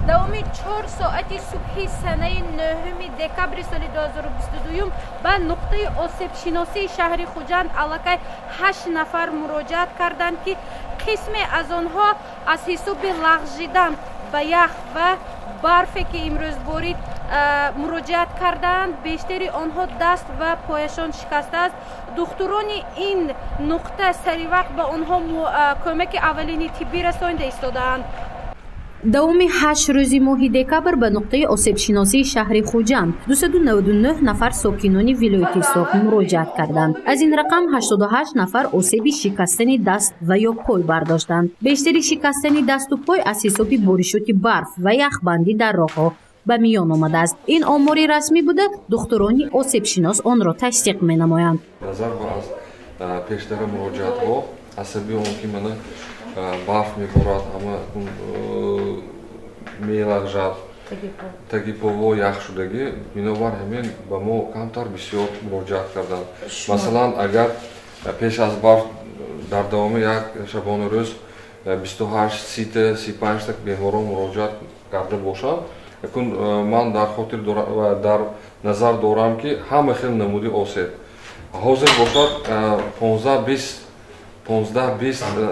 داومی 4 ساعت صبح سنه 9 دکبر سال 2022 به نقطه آسیب شناسی شهر خوجند علاقه 8 نفر مراجعت کردند که قسم از آنها از حساب لغزیدن به یخ و برفی که امروز بارید مراجعت کردند. بیشتری آنها دست و پایشان شکسته است. دکتران این نقطه سری وقت به آنها کمک اولینی طبی رسانده ایستادند. دوام 8 روزی ماه دکبر به نقطه آسیب شناسی شهر خوجند 299 نفر ساکنان ولایت ساق مراجعت کردند. از این رقم 88 نفر آسیب شکستن دست و یا پای برداشتند. بیشتری شکستن دست و پای از حساب بارشات برف و یخبندی در راهها به میان آمده است. این آمار رسمی بوده. دکتران آسیب شناس آن را تصدیق می نمایند. نظر به از پیشتر مراجعت ها عصبی اون که من برف می‌بارد اما می‌لغزد تگی پاها یخ شدگی بنابر همین به ما کمتر بسیار مراجعت کردند. مثلا اگر پیش از برف در دوام یک شبانه روز 28 30 35 تک بیماران مراجعت کرده باشند، اکنون من در خاطر و در نظر دارم که همه خیلی نمودی آسیب حاضر باشد 15-20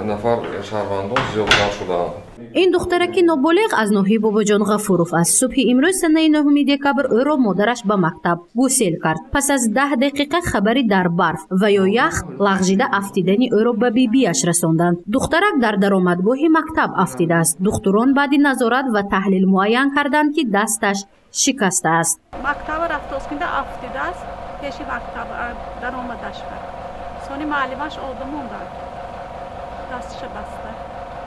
نفر شهروندان زیادتر شدند. این دخترک نابالغ از ناحیه باباجان غفوروف از صبح امروز سنه 9 دکبر او را مادرش به مکتب گسیل کرد. پس از 10 دقیقه خبری در برف و یا یخ لغزیده افتیدن او را به بیبیش رساندند. دخترک در درآمدگاه مکتب افتیده است. دکتران بعد نظارت و تحلیل معین کردند که دستش شکسته است. مکتب رفت اسکنده افتیده است. پیش مکتب درآمدش کرد. سانی معلمش آدم موندن. دستش بسته.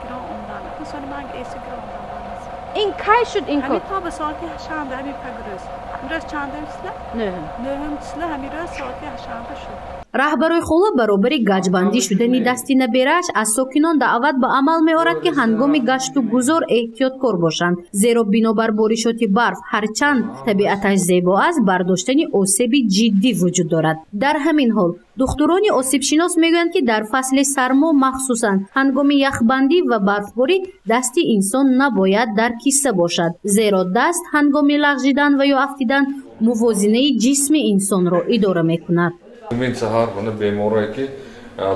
گران اومدن. سانی من ایسی گران اومدن. این کی شد این کار؟ همین تا به ساعتی شنبه همین پگروز. امروز چند میسله؟ نه میسله همین روز ساعتی شنبه شد. رهبر خلا برابر گچبندی شدن دستی نبیرش از ساکنان دعوت به عمل می‌آورد که هنگام گشت و گذار احتیاطکار باشند، زیرا بنابر بارشات برف هرچند طبیعتش زیبا است برداشتن آسیب جدی وجود دارد. در همین حال دکتران آسیب شناس میگویند که در فصل سرما مخصوصا هنگام یخبندی و برفباری دست انسان نباید در کیسه باشد، زیرا دست هنگام لغزیدن و یا افتیدن موازنه جسم انسان را اداره میکند. این سهار من بیماری که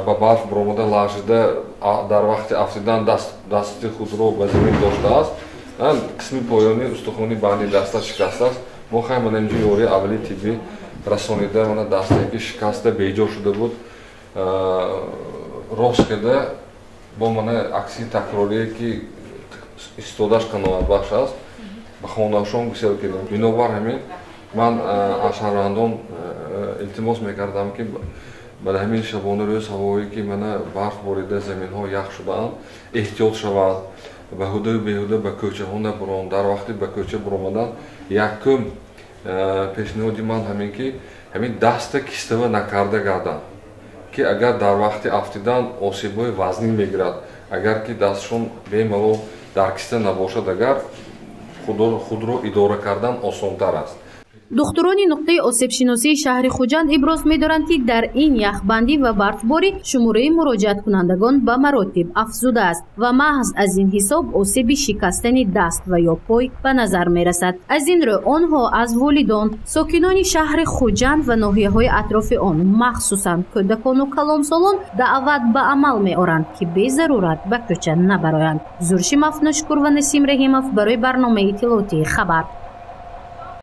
با برف برآمده لغزیده در وقت افتیدن دست خود را به زمین داشته است، قسم پایانی استخوانی بندی دست شکسته است. ما خواهیم من اینجا یاری اولی طبی رسانیده من دستی که شکسته بیجا شده بود راست کرده با من عکسی تکراری که استادش قناعت بخش است به خانه‌شان گسیل کردم. بنابر همین من از شهروندان التماس میکردم که برای همین شبانه روز هوایی که من برف باریده زمین ها یخ شدند احتیاط شود و هده بیهوده به کوچه ها نبرند. در وقتی به کوچه برآمدن یکم پیشنهادی من همین که همین دست کستوه نکرده گردن که اگر در وقت افتیدن آسیب‌های وزنی میگیرد، اگر که دستشون بی‌ملال در کسته نباشد اگر خود را اداره کردن آسان‌تر است. دکتران نقطه آسیب شناسی شهر خوجند ابراز می‌دارند که در این یخبندی و برفباری شماره مراجعت کنندگان به مراتب افزوده است و محض از این حساب آسیب شکستن دست و یا پای به نظر می‌رسد. از این رو آنها از والدان، ساکنان شهر خوجند و ناحیه‌های اطراف آن مخصوصاً کودکان و کلانسالان دعوت به عمل می‌آورند که بی ضرورت به کوچه نبرایند. زورشی مفنوشکور و نسیم رحیمов برای برنامه اطلاعاتی خبر.